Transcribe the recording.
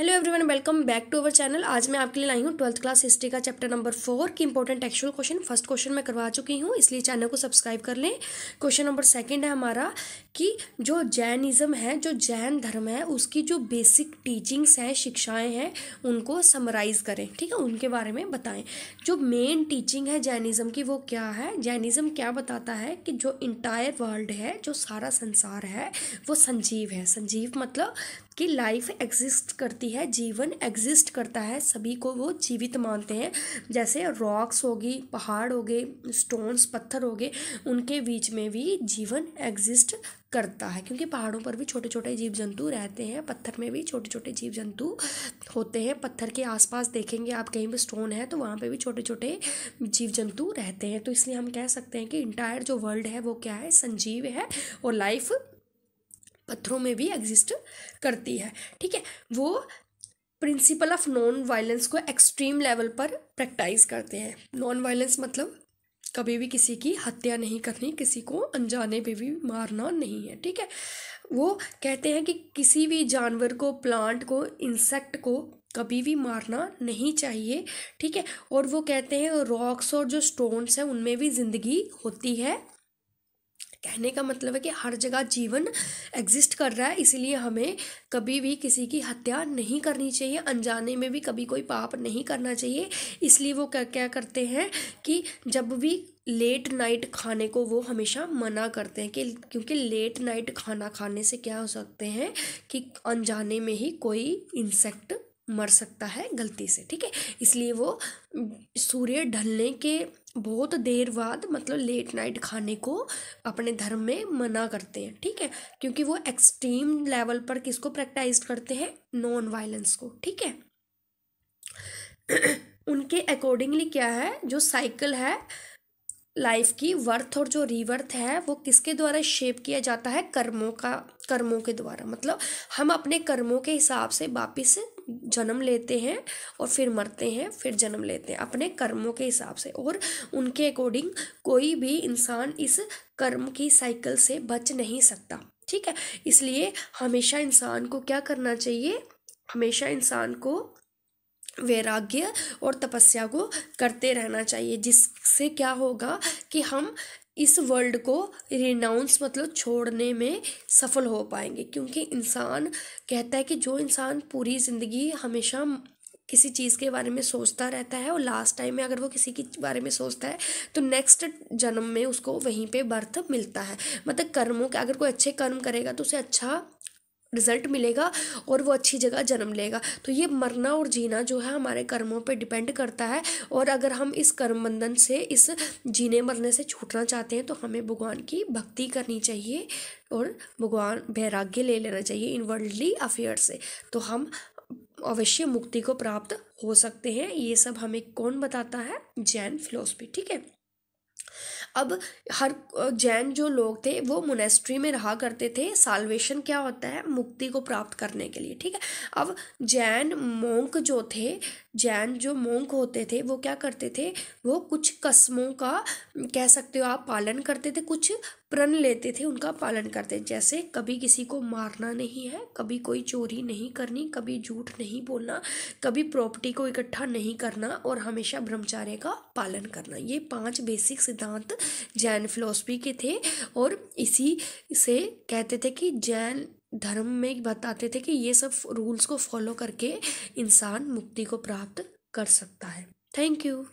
Hello everyone, welcome back to our channel. आज मैं आपके लिए लाई हूँ 12th क्लास हिस्ट्री का चैप्टर नंबर 4 की important textual question. First question मैं करवा चुकी हूँ, इसलिए चैनल को सब्सक्राइब कर लें। क्वेश्चन नंबर सेकंड है हमारा कि जो जैनिज़्म है, जो जैन धर्म है, उसकी जो बेसिक टीचिंग्स हैं, शिक्षाएँ हैं, उनको समराइज़ करें। ठीक है, उनके बारे में बताएं। जो मेन टीचिंग है जैनिज़्म की वो क्या है? जैनिज़्म क्या बताता है कि जो इंटायर वर्ल्ड है, जो सारा संसार है, वो संजीव है। संजीव मतलब कि लाइफ एग्जिस्ट करती है, जीवन एग्जिस्ट करता है, सभी को वो जीवित मानते हैं। जैसे रॉक्स होगी, पहाड़ हो गए, स्टोन्स, पत्थर हो गए, उनके बीच में भी जीवन एग्जिस्ट करता है, क्योंकि पहाड़ों पर भी छोटे छोटे जीव जंतु रहते हैं, पत्थर में भी छोटे छोटे जीव जंतु होते हैं। पत्थर के आसपास देखेंगे आप, कहीं भी स्टोन है तो वहाँ पे भी छोटे छोटे जीव जंतु रहते हैं। तो इसलिए हम कह सकते हैं कि इंटायर जो वर्ल्ड है वो क्या है? संजीव है, और लाइफ पत्थरों में भी एग्जिस्ट करती है। ठीक है, वो प्रिंसिपल ऑफ नॉन वायलेंस को एक्सट्रीम लेवल पर प्रैक्टिस करते हैं। नॉन वायलेंस मतलब कभी भी किसी की हत्या नहीं करनी, किसी को अनजाने पे भी मारना नहीं है। ठीक है, वो कहते हैं कि किसी भी जानवर को, प्लांट को, इंसेक्ट को कभी भी मारना नहीं चाहिए। ठीक है, और वो कहते हैं रॉक्स और जो स्टोन्स हैं उनमें भी जिंदगी होती है। कहने का मतलब है कि हर जगह जीवन एग्जिस्ट कर रहा है, इसीलिए हमें कभी भी किसी की हत्या नहीं करनी चाहिए, अनजाने में भी कभी कोई पाप नहीं करना चाहिए। इसलिए वो क्या करते हैं कि जब भी लेट नाइट खाने को वो हमेशा मना करते हैं, कि क्योंकि लेट नाइट खाना खाने से क्या हो सकते हैं कि अनजाने में ही कोई इंसेक्ट मर सकता है गलती से। ठीक है, इसलिए वो सूर्य ढलने के बहुत देर बाद, मतलब लेट नाइट खाने को अपने धर्म में मना करते हैं। ठीक है, क्योंकि वो एक्सट्रीम लेवल पर किसको प्रैक्टिस करते हैं? नॉन वायलेंस को। ठीक है, उनके अकॉर्डिंगली क्या है, जो साइकिल है लाइफ की, वर्थ और जो रीवर्थ है, वो किसके द्वारा शेप किया जाता है? कर्मों के द्वारा। मतलब हम अपने कर्मों के हिसाब से वापिस जन्म लेते हैं और फिर मरते हैं, फिर जन्म लेते हैं अपने कर्मों के हिसाब से। और उनके अकॉर्डिंग कोई भी इंसान इस कर्म की साइकिल से बच नहीं सकता। ठीक है, इसलिए हमेशा इंसान को क्या करना चाहिए? हमेशा इंसान को वैराग्य और तपस्या को करते रहना चाहिए, जिससे क्या होगा कि हम इस वर्ल्ड को रिनाउंस मतलब छोड़ने में सफल हो पाएंगे। क्योंकि इंसान कहता है कि जो इंसान पूरी ज़िंदगी हमेशा किसी चीज़ के बारे में सोचता रहता है और लास्ट टाइम में अगर वो किसी के बारे में सोचता है तो नेक्स्ट जन्म में उसको वहीं पे बर्थ मिलता है। मतलब कर्मों के, अगर कोई अच्छे कर्म करेगा तो उसे अच्छा रिजल्ट मिलेगा और वो अच्छी जगह जन्म लेगा। तो ये मरना और जीना जो है हमारे कर्मों पे डिपेंड करता है। और अगर हम इस कर्म बंधन से, इस जीने मरने से छूटना चाहते हैं तो हमें भगवान की भक्ति करनी चाहिए और भगवान वैराग्य ले लेना चाहिए इन वर्ल्डली अफेयर से। तो हम अवश्य मुक्ति को प्राप्त हो सकते हैं। ये सब हमें कौन बताता है? जैन फिलॉसफी। ठीक है, अब हर जैन जो लोग थे वो मोनेस्ट्री में रहा करते थे। साल्वेशन क्या होता है? मुक्ति को प्राप्त करने के लिए। ठीक है, अब जैन मोंक जो थे, जैन जो मोंक होते थे वो क्या करते थे? वो कुछ कस्मों का, कह सकते हो आप, पालन करते थे, कुछ प्रण लेते थे, उनका पालन करते थे। जैसे कभी किसी को मारना नहीं है, कभी कोई चोरी नहीं करनी, कभी झूठ नहीं बोलना, कभी प्रॉपर्टी को इकट्ठा नहीं करना और हमेशा ब्रह्मचर्य का पालन करना। ये 5 बेसिक सिद्धांत जैन फिलॉसफी के थे। और इसी से कहते थे कि जैन धर्म में बताते थे कि ये सब रूल्स को फॉलो करके इंसान मुक्ति को प्राप्त कर सकता है। Thank you.